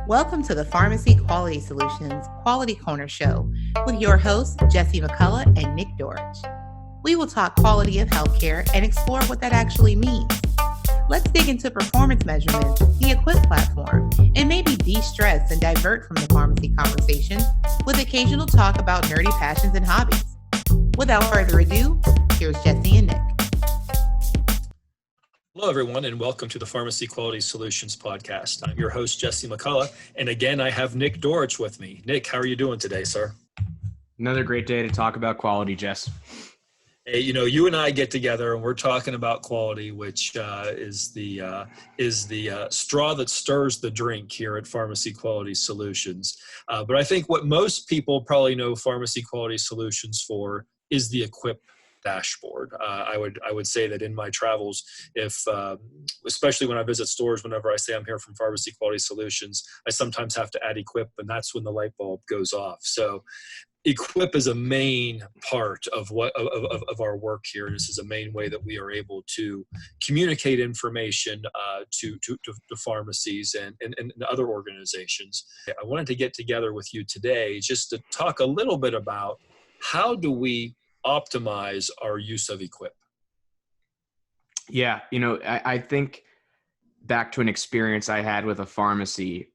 Welcome to the Pharmacy Quality Solutions Quality Corner Show with your hosts, Jesse McCullough and Nick Dorich. We will talk quality of healthcare and explore what that actually means. Let's dig into performance measurements, the EQuiPP platform, and maybe de-stress and divert from the pharmacy conversation with occasional talk about nerdy passions and hobbies. Without further ado, here's Jesse and Nick. Hello, everyone, and welcome to the Pharmacy Quality Solutions podcast. I'm your host, Jesse McCullough, and again, I have Nick Dorich with me. Nick, how are you doing today, sir? Another great day to talk about quality, Jess. Hey, you and I get together, and we're talking about quality, which is the straw that stirs the drink here at Pharmacy Quality Solutions. But I think what most people probably know Pharmacy Quality Solutions for is the EQuiPP dashboard. I would say that in my travels, especially when I visit stores, whenever I say I'm here from Pharmacy Quality Solutions, I sometimes have to add EQuiPP, and that's when the light bulb goes off. So EQuiPP is a main part of our work here. This is a main way that we are able to communicate information to pharmacies and other organizations. I wanted to get together with you today just to talk a little bit about how do we optimize our use of EQuiPP. Yeah, I think back to an experience I had with a pharmacy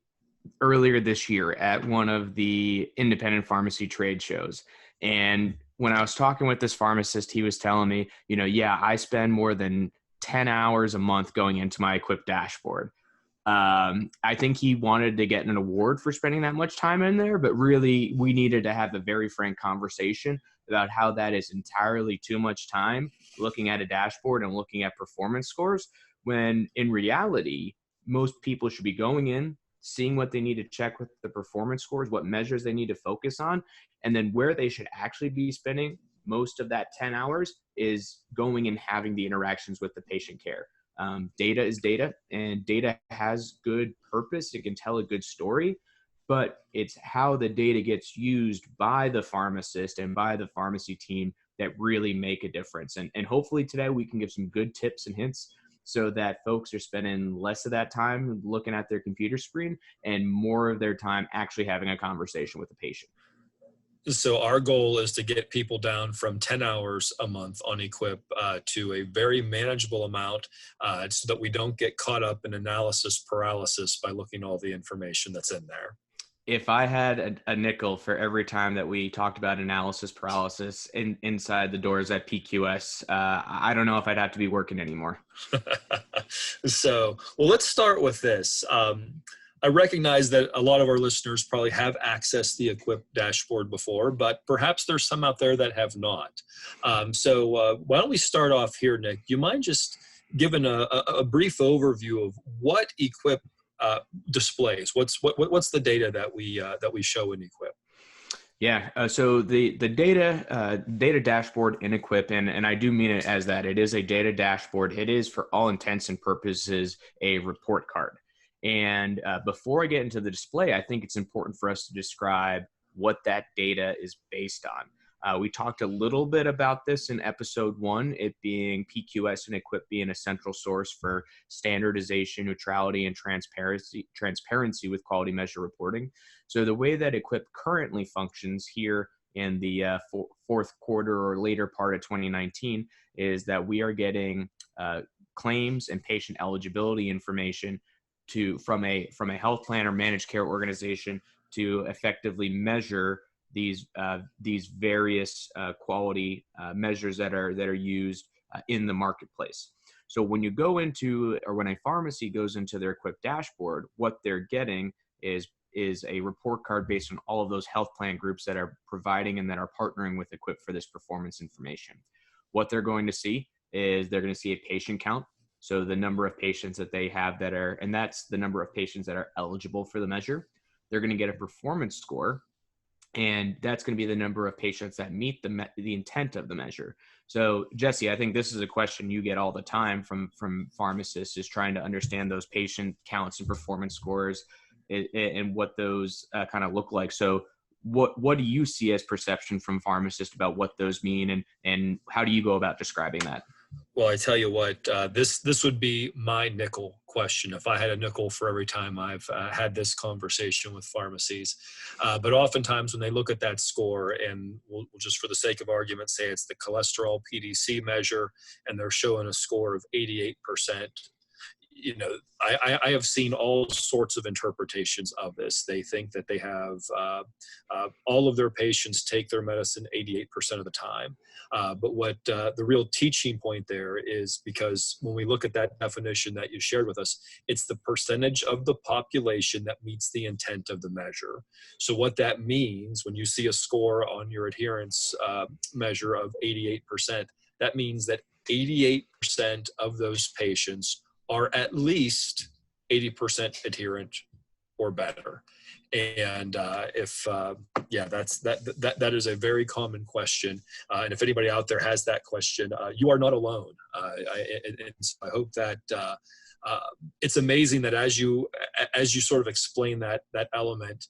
earlier this year at one of the independent pharmacy trade shows. And when I was talking with this pharmacist, he was telling me, I spend more than 10 hours a month going into my EQuiPP dashboard. I think he wanted to get an award for spending that much time in there, but really we needed to have a very frank conversation about how that is entirely too much time looking at a dashboard and looking at performance scores, when in reality, most people should be going in, seeing what they need to check with the performance scores, what measures they need to focus on, and then where they should actually be spending most of that 10 hours is going and having the interactions with the patient care. Data is data, and data has good purpose. It can tell a good story, but it's how the data gets used by the pharmacist and by the pharmacy team that really make a difference. And hopefully today we can give some good tips and hints so that folks are spending less of that time looking at their computer screen and more of their time actually having a conversation with the patient. So our goal is to get people down from 10 hours a month on EQuiPP to a very manageable amount so that we don't get caught up in analysis paralysis by looking at all the information that's in there. If I had a nickel for every time that we talked about analysis paralysis inside the doors at PQS, I don't know if I'd have to be working anymore. Well, let's start with this. I recognize that a lot of our listeners probably have accessed the EQuiPP dashboard before, but perhaps there's some out there that have not. So why don't we start off here, Nick? Do you mind just giving a brief overview of what EQuiPP displays? What's the data that we show in EQuiPP? Yeah, so the data dashboard in EQuiPP, and I do mean it as that. It is a data dashboard. It is, for all intents and purposes, a report card. And before I get into the display, I think it's important for us to describe what that data is based on. We talked a little bit about this in episode 1, it being PQS and EQuiPP being a central source for standardization, neutrality, and transparency with quality measure reporting. So the way that EQuiPP currently functions here in the fourth quarter or later part of 2019 is that we are getting claims and patient eligibility information from a health plan or managed care organization to effectively measure these various quality measures that are used in the marketplace. So when you go into, or when a pharmacy goes into their EQuiPP dashboard, what they're getting is a report card based on all of those health plan groups that are providing and that are partnering with EQuiPP for this performance information. What they're going to see is they're going to see a patient count. So the number of patients that they have and that's the number of patients that are eligible for the measure. They're going to get a performance score, and that's going to be the number of patients that meet the intent of the measure. So Jesse, I think this is a question you get all the time from pharmacists, is trying to understand those patient counts and performance scores and what those kind of look like. So what do you see as perception from pharmacists about what those mean, and how do you go about describing that? Well, I tell you what, this would be my nickel question. If I had a nickel for every time I've had this conversation with pharmacies, but oftentimes when they look at that score, and we'll just for the sake of argument say it's the cholesterol PDC measure, and they're showing a score of 88%. You know, I have seen all sorts of interpretations of this. They think that they have all of their patients take their medicine 88% of the time. But what the real teaching point there is, because when we look at that definition that you shared with us, it's the percentage of the population that meets the intent of the measure. So what that means when you see a score on your adherence measure of 88%, that means that 88% of those patients are at least 80% adherent or better. And that is a very common question. And if anybody out there has that question, you are not alone. So I hope that it's amazing that as you sort of explain that element,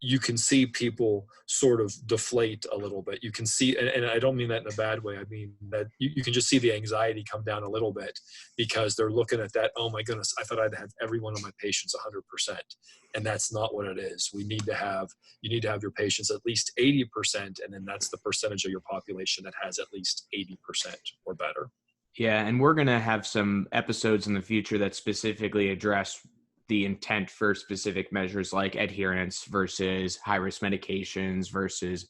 you can see people sort of deflate a little bit. You can see, and I don't mean that in a bad way. I mean that you can just see the anxiety come down a little bit, because they're looking at that, oh my goodness, I thought I'd have every one of my patients 100%. And that's not what it is. You need to have your patients at least 80%. And then that's the percentage of your population that has at least 80% or better. Yeah. And we're going to have some episodes in the future that specifically address the intent for specific measures like adherence versus high-risk medications versus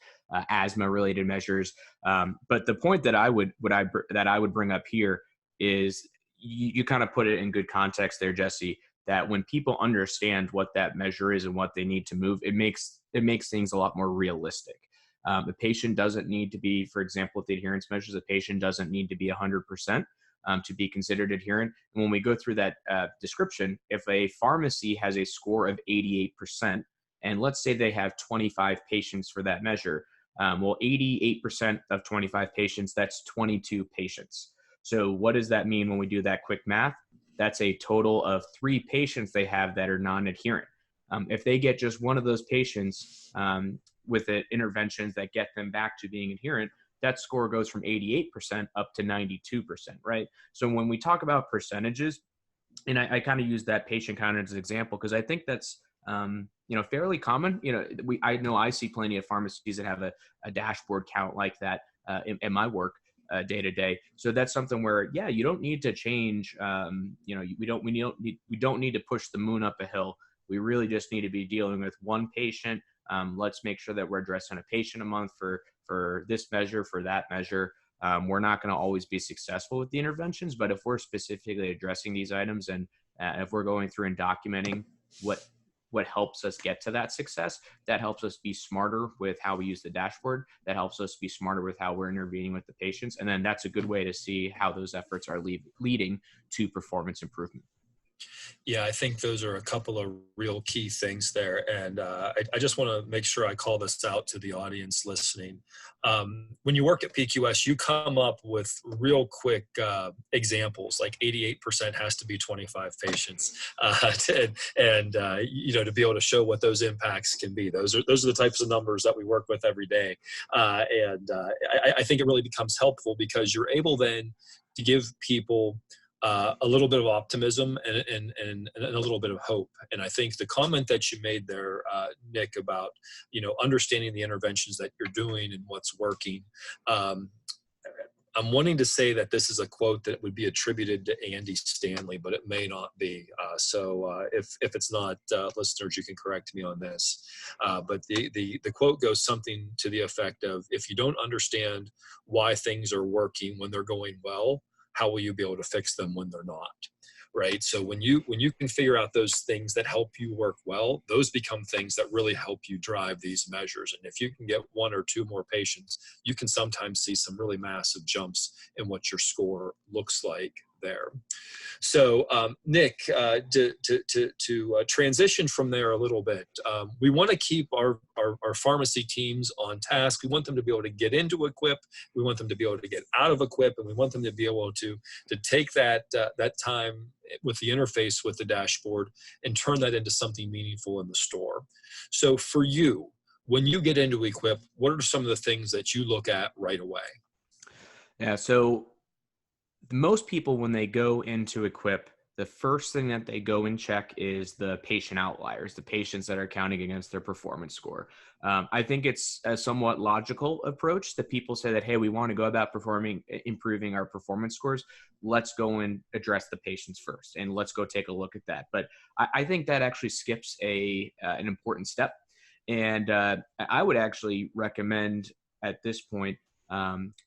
asthma-related measures. But the point that I would bring up here is you kind of put it in good context there, Jesse, that when people understand what that measure is and what they need to move, it makes things a lot more realistic. The patient doesn't need to be, for example, with the adherence measures, the patient doesn't need to be 100%. To be considered adherent. And when we go through that description, if a pharmacy has a score of 88%, and let's say they have 25 patients for that measure, 88% of 25 patients, that's 22 patients. So what does that mean when we do that quick math? That's a total of 3 patients they have that are non-adherent. If they get just one of those patients with interventions that get them back to being adherent, that score goes from 88% up to 92%, right? So when we talk about percentages, and I kind of use that patient count as an example, because I think that's, fairly common. I know I see plenty of pharmacies that have a dashboard count like that in my work day to day. So that's something where, yeah, you don't need to change. We don't need to push the moon up a hill. We really just need to be dealing with one patient. Let's make sure that we're addressing a patient a month for this measure, for that measure. We're not going to always be successful with the interventions, but if we're specifically addressing these items and if we're going through and documenting what helps us get to that success, that helps us be smarter with how we use the dashboard. That helps us be smarter with how we're intervening with the patients. And then that's a good way to see how those efforts are leading to performance improvement. Yeah, I think those are a couple of real key things there. And I just want to make sure I call this out to the audience listening. When you work at PQS, you come up with real quick examples, like 88% has to be 25 patients. To be able to show what those impacts can be. Those are the types of numbers that we work with every day. I think it really becomes helpful because you're able then to give people a little bit of optimism and a little bit of hope. And I think the comment that you made there, Nick, about, understanding the interventions that you're doing and what's working. I'm wanting to say that this is a quote that would be attributed to Andy Stanley, but it may not be. So if it's not, listeners, you can correct me on this. But the quote goes something to the effect of, if you don't understand why things are working when they're going well, how will you be able to fix them when they're not? Right. So when you can figure out those things that help you work well, those become things that really help you drive these measures. And if you can get 1 or 2 more patients, you can sometimes see some really massive jumps in what your score looks like there. So Nick, to transition from there a little bit, we want to keep our pharmacy teams on task. We want them to be able to get into EQuiPP. We want them to be able to get out of EQuiPP, and we want them to be able to take that time with the interface with the dashboard and turn that into something meaningful in the store. So for you, when you get into EQuiPP, what are some of the things that you look at right away? Yeah, so most people, when they go into EQuiPP, the first thing that they go and check is the patient outliers, the patients that are counting against their performance score. I think it's a somewhat logical approach that people say that, hey, we want to go about improving our performance scores. Let's go and address the patients first, and let's go take a look at that. But I think that actually skips an important step. And I would actually recommend at this point,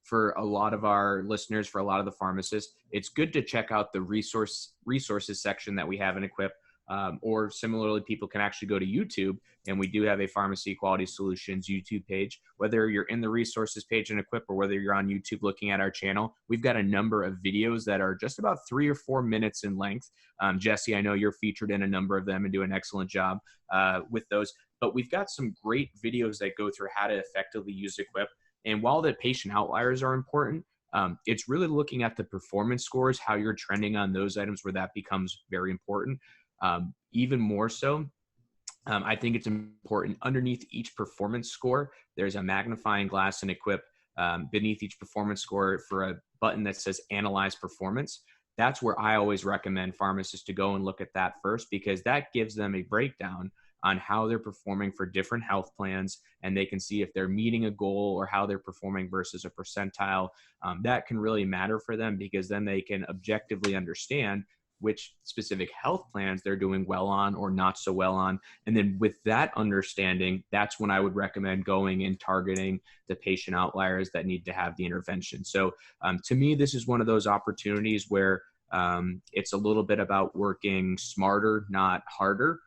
for a lot of our listeners, for a lot of the pharmacists, it's good to check out the resources section that we have in EQuiPP. Or similarly, people can actually go to YouTube, and we do have a Pharmacy Quality Solutions YouTube page. Whether you're in the resources page in EQuiPP or whether you're on YouTube looking at our channel, we've got a number of videos that are just about 3 or 4 minutes in length. Jesse, I know you're featured in a number of them and do an excellent job with those. But we've got some great videos that go through how to effectively use EQuiPP. And while the patient outliers are important, it's really looking at the performance scores, how you're trending on those items where that becomes very important. Even more so, I think it's important underneath each performance score, there's a magnifying glass in EQuiPP beneath each performance score for a button that says Analyze Performance. That's where I always recommend pharmacists to go and look at that first, because that gives them a breakdown on how they're performing for different health plans, and they can see if they're meeting a goal or how they're performing versus a percentile. That can really matter for them, because then they can objectively understand which specific health plans they're doing well on or not so well on. And then with that understanding, that's when I would recommend going and targeting the patient outliers that need to have the intervention. So to me, this is one of those opportunities where it's a little bit about working smarter, not harder,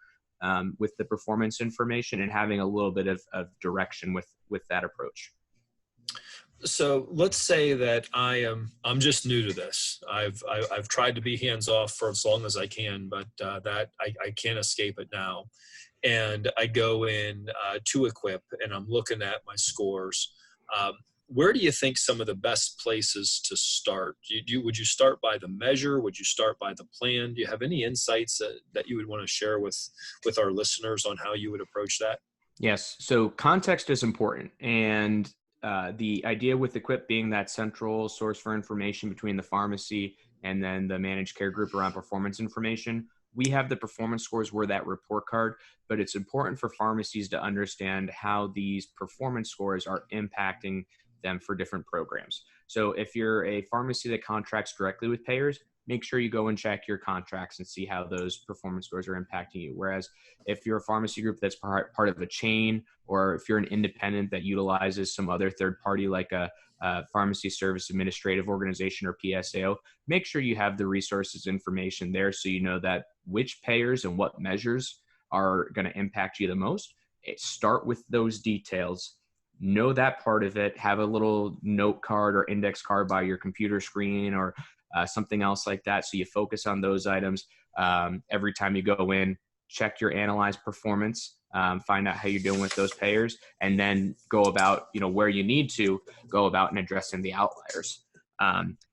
with the performance information, and having a little bit of direction with that approach. So let's say that I'm just new to this. I've tried to be hands off for as long as I can, but that I can't escape it now. And I go in to EQuiPP, and I'm looking at my scores. Where do you think some of the best places to start? Would you start by the measure? Would you start by the plan? Do you have any insights that you would want to share with our listeners on how you would approach that? Yes. So context is important. And the idea with EQuiPP being that central source for information between the pharmacy and then the managed care group around performance information, we have the performance scores, we're that report card, but it's important for pharmacies to understand how these performance scores are impacting them for different programs. So if you're a pharmacy that contracts directly with payers, make sure you go and check your contracts and see how those performance scores are impacting you. Whereas if you're a pharmacy group that's part of a chain, or if you're an independent that utilizes some other third party like a pharmacy service administrative organization or PSAO, make sure you have the resources information there so you know that which payers and what measures are going to impact you the most. Start with those details. Know that part of it. Have a little note card or index card by your computer screen or something else like that. So you focus on those items. Every time you go in, check your analyzed performance, find out how you're doing with those payers, and then go about, where you need to go about and addressing the outliers.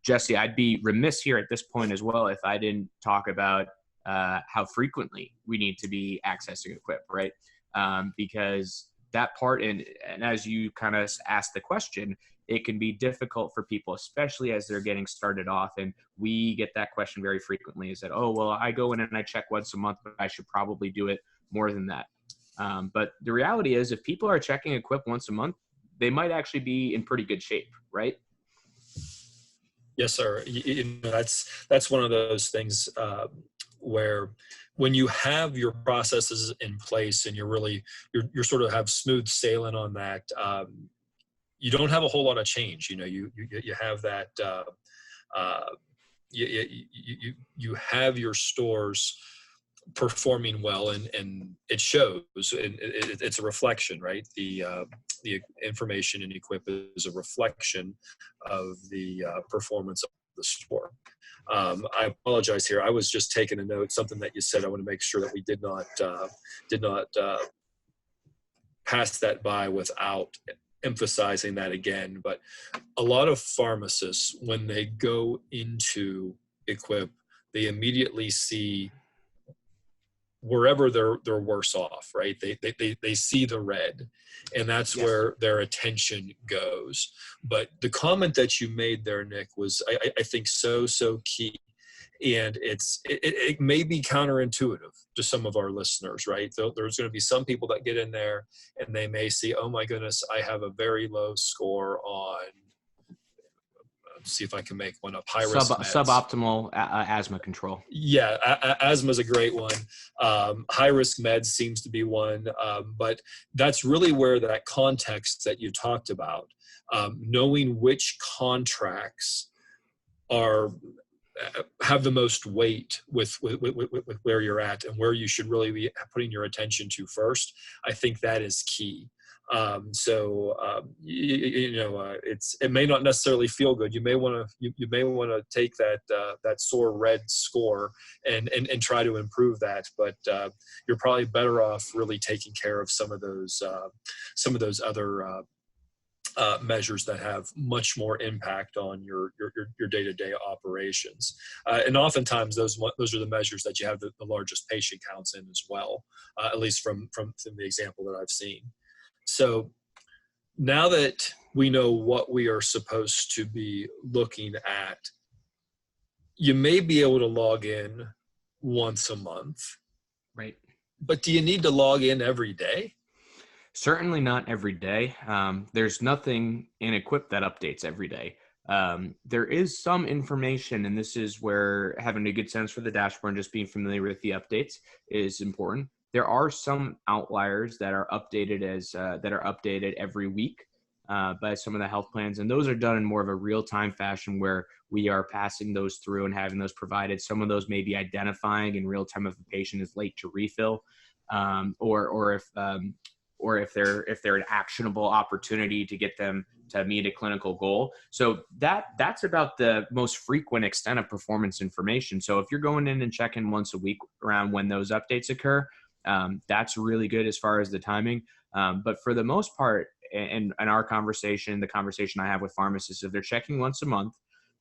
Jesse, I'd be remiss here at this point as well if I didn't talk about how frequently we need to be accessing EQuiPP, right? Because that part, and as you kind of asked the question, it can be difficult for people, especially as they're getting started off. And we get that question very frequently, is that, oh, well, I go in and I check once a month, but I should probably do it more than that. But the reality is, if people are checking EQuiPP once a month, they might actually be in pretty good shape, right? Yes, sir. That's one of those things where when you have your processes in place and you're sort of have smooth sailing on that, you don't have a whole lot of change. You have that. You have your stores performing well, and it shows. And it's a reflection, right? The information in EQuiPP is a reflection of the performance of the store. I apologize here. I was just taking a note, something that you said. I want to make sure that we did not pass that by without emphasizing that again. But a lot of pharmacists, when they go into EQuiPP, they immediately see wherever they're worse off, right? They see the red, and that's yes, where their attention goes. But the comment that you made there, Nick, was I think so key. And it may be counterintuitive to some of our listeners, right? There's going to be some people that get in there and they may see, oh my goodness, I have a very low score on, see if I can make one up, high risk meds. Suboptimal asthma control. Yeah, asthma is a great one. High risk meds seems to be one, but that's really where that context that you talked about, knowing which contracts have the most weight with where you're at and where you should really be putting your attention to first. I think that is key. It may not necessarily feel good. You may want to take that SOAR red score and try to improve that, but you're probably better off really taking care of some of those other measures that have much more impact on your day-to-day operations. And oftentimes those are the measures that you have the largest patient counts in as well, at least from the example that I've seen. So now that we know what we are supposed to be looking at, you may be able to log in once a month. Right. But do you need to log in every day? Certainly not every day. There's nothing in EQuiPP that updates every day. There is some information, and this is where having a good sense for the dashboard and just being familiar with the updates is important. There are some outliers that are updated every week by some of the health plans, and those are done in more of a real-time fashion where we are passing those through and having those provided. Some of those may be identifying in real time if a patient is late to refill, or if they're an actionable opportunity to get them to meet a clinical goal. So that's about the most frequent extent of performance information. So if you're going in and checking once a week around when those updates occur, that's really good as far as the timing. But for the most part, in our conversation, the conversation I have with pharmacists, if they're checking once a month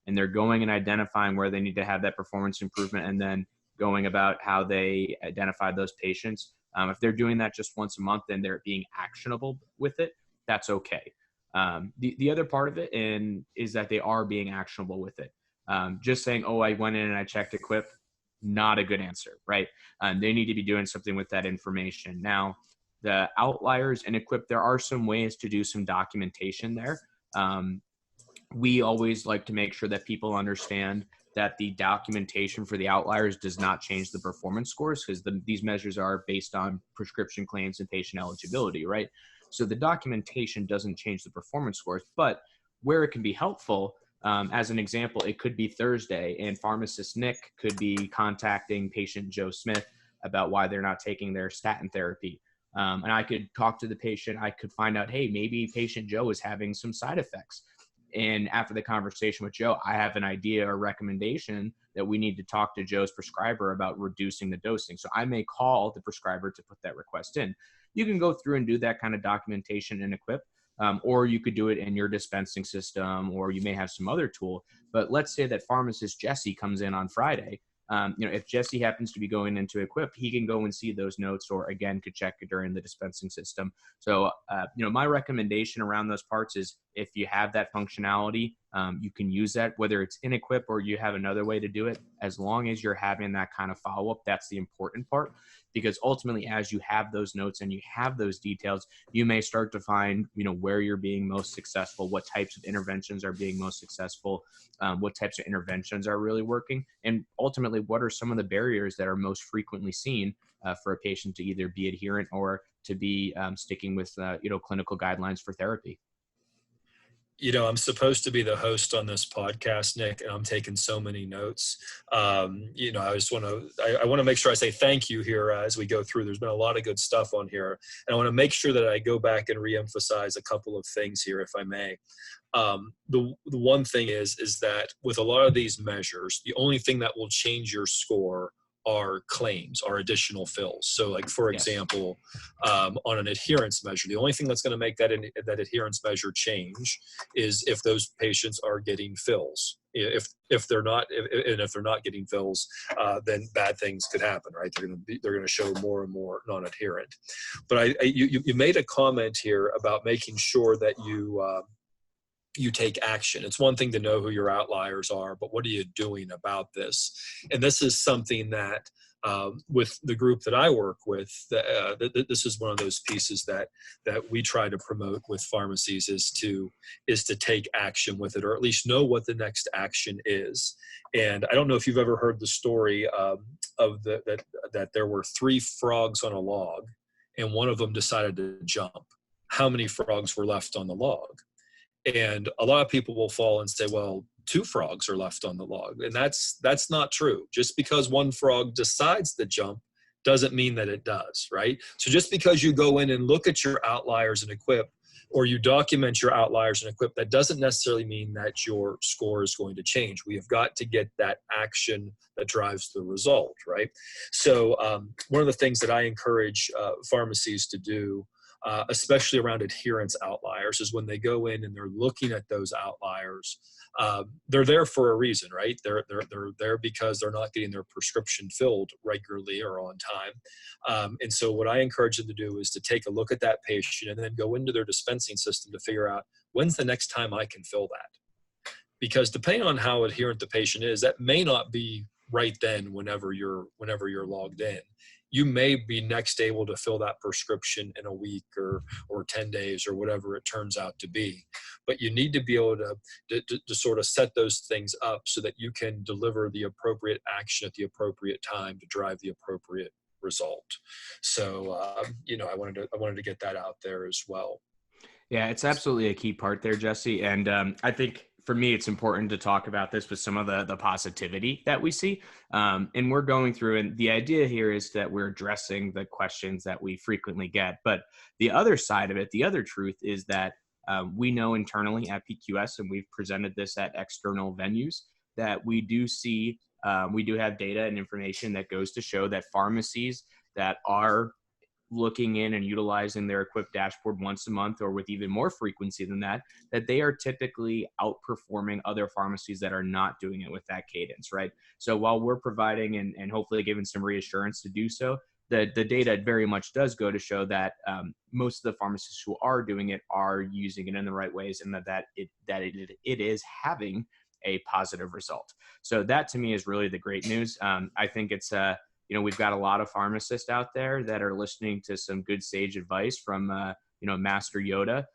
and they're going and identifying where they need to have that performance improvement and then going about how they identify those patients, if they're doing that just once a month and they're being actionable with it, that's okay. The other part of it is that they are being actionable with it. Just saying, oh, I went in and I checked EQuiPP, not a good answer, right? They need to be doing something with that information. Now, the outliers in EQuiPP, there are some ways to do some documentation there. We always like to make sure that people understand that the documentation for the outliers does not change the performance scores, because these measures are based on prescription claims and patient eligibility, right? So the documentation doesn't change the performance scores, but where it can be helpful, as an example, it could be Thursday and pharmacist Nick could be contacting patient Joe Smith about why they're not taking their statin therapy. And I could talk to the patient. I could find out, hey, maybe patient Joe is having some side effects. And after the conversation with Joe, I have an idea or recommendation that we need to talk to Joe's prescriber about reducing the dosing. So I may call the prescriber to put that request in. You can go through and do that kind of documentation in EQuiPP, or you could do it in your dispensing system, or you may have some other tool. But let's say that pharmacist Jesse comes in on Friday. If Jesse happens to be going into EQuiPP, he can go and see those notes, or again, could check it during the dispensing system. So, my recommendation around those parts is if you have that functionality, you can use that, whether it's in EQuiPP or you have another way to do it, as long as you're having that kind of follow-up. That's the important part, because ultimately, as you have those notes and you have those details, you may start to find, where you're being most successful, what types of interventions are being most successful, what types of interventions are really working, and ultimately, what are some of the barriers that are most frequently seen for a patient to either be adherent or to be sticking with, clinical guidelines for therapy. I'm supposed to be the host on this podcast, Nick, and I'm taking so many notes. I want to make sure I say thank you here as we go through. There's been a lot of good stuff on here, and I want to make sure that I go back and reemphasize a couple of things here, if I may. The one thing is that with a lot of these measures, the only thing that will change your score are claims, are additional fills. So like, for example, on an adherence measure, the only thing that's going to make that adherence measure change is if those patients are getting fills. If they're not getting fills, then bad things could happen, right? They're going to show more and more non-adherent. But you made a comment here about making sure that you take action. It's one thing to know who your outliers are, but what are you doing about this? And this is something that with the group that I work with, this is one of those pieces that we try to promote with pharmacies is to take action with it, or at least know what the next action is. And I don't know if you've ever heard the story that there were 3 frogs on a log, and one of them decided to jump. How many frogs were left on the log? And a lot of people will fall and say, well, 2 frogs are left on the log. And that's not true. Just because one frog decides to jump doesn't mean that it does, right? So just because you go in and look at your outliers in EQuiPP, or you document your outliers in EQuiPP, that doesn't necessarily mean that your score is going to change. We have got to get that action that drives the result, right? So one of the things that I encourage pharmacies to do, especially around adherence outliers, is when they go in and they're looking at those outliers, they're there for a reason, right? They're there because they're not getting their prescription filled regularly or on time. And so what I encourage them to do is to take a look at that patient and then go into their dispensing system to figure out, when's the next time I can fill that? Because depending on how adherent the patient is, that may not be right then whenever you're logged in. You may be next able to fill that prescription in a week or 10 days or whatever it turns out to be. But you need to be able to sort of set those things up so that you can deliver the appropriate action at the appropriate time to drive the appropriate result. So, I wanted to get that out there as well. Yeah, it's absolutely a key part there, Jesse. And I think for me, it's important to talk about this with some of the positivity that we see. And we're going through, and the idea here is that we're addressing the questions that we frequently get. But the other side of it, the other truth is that we know internally at PQS, and we've presented this at external venues, that we do see, we do have data and information that goes to show that pharmacies that are looking in and utilizing their EQuiPP dashboard once a month, or with even more frequency than that they are typically outperforming other pharmacies that are not doing it with that cadence, right? So while we're providing and hopefully giving some reassurance to do so, the data very much does go to show that most of the pharmacists who are doing it are using it in the right ways, and that it is having a positive result. So that to me is really the great news. I think it's we've got a lot of pharmacists out there that are listening to some good sage advice from, Master Yoda,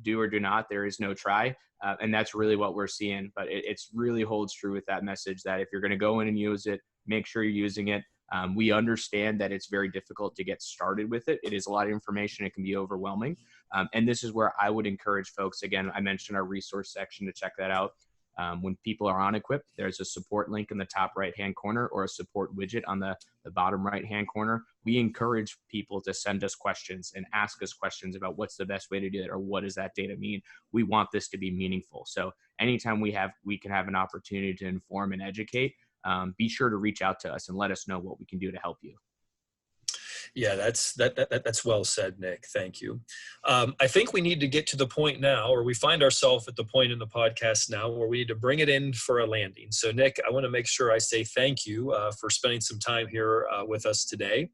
do or do not, there is no try. And that's really what we're seeing. But it's really holds true with that message that if you're going to go in and use it, make sure you're using it. We understand that it's very difficult to get started with it. It is a lot of information. It can be overwhelming. And this is where I would encourage folks. Again, I mentioned our resource section to check that out. When people are on EQuiPP, there's a support link in the top right-hand corner or a support widget on the bottom right-hand corner. We encourage people to send us questions and ask us questions about what's the best way to do it, or what does that data mean? We want this to be meaningful. So anytime we can have an opportunity to inform and educate, be sure to reach out to us and let us know what we can do to help you. Yeah, that's well said, Nick. Thank you. I think we need to get to the point now, or we find ourselves at the point in the podcast now where we need to bring it in for a landing. So, Nick, I want to make sure I say thank you for spending some time here with us today.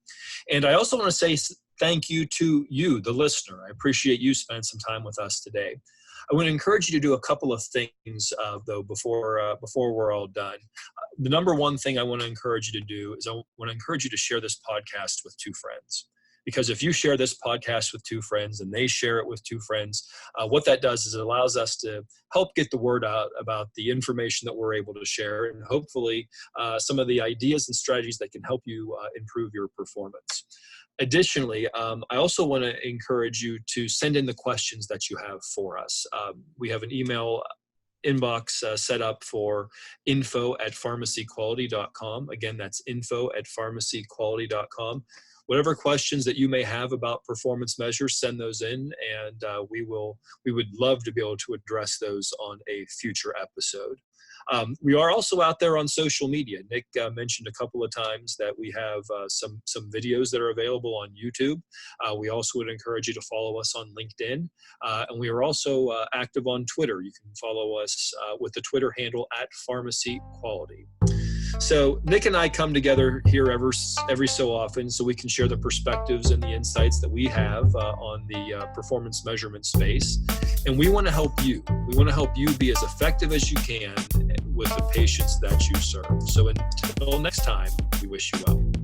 And I also want to say thank you to you, the listener. I appreciate you spending some time with us today. I want to encourage you to do a couple of things, though, before we're all done. The number one thing I want to encourage you to do is I want to encourage you to share this podcast with 2 friends. Because if you share this podcast with 2 friends and they share it with 2 friends, what that does is it allows us to help get the word out about the information that we're able to share, and hopefully some of the ideas and strategies that can help you improve your performance. Additionally, I also want to encourage you to send in the questions that you have for us. We have an email inbox set up for info@pharmacyquality.com. Again, that's info@pharmacyquality.com. Whatever questions that you may have about performance measures, send those in, and we would love to be able to address those on a future episode. We are also out there on social media. Nick mentioned a couple of times that we have some videos that are available on YouTube. We also would encourage you to follow us on LinkedIn. And we are also active on Twitter. You can follow us with the Twitter handle @PharmacyQuality. So Nick and I come together here every so often so we can share the perspectives and the insights that we have on the performance measurement space. And we want to help you. We want to help you be as effective as you can with the patients that you serve. So until next time, we wish you well.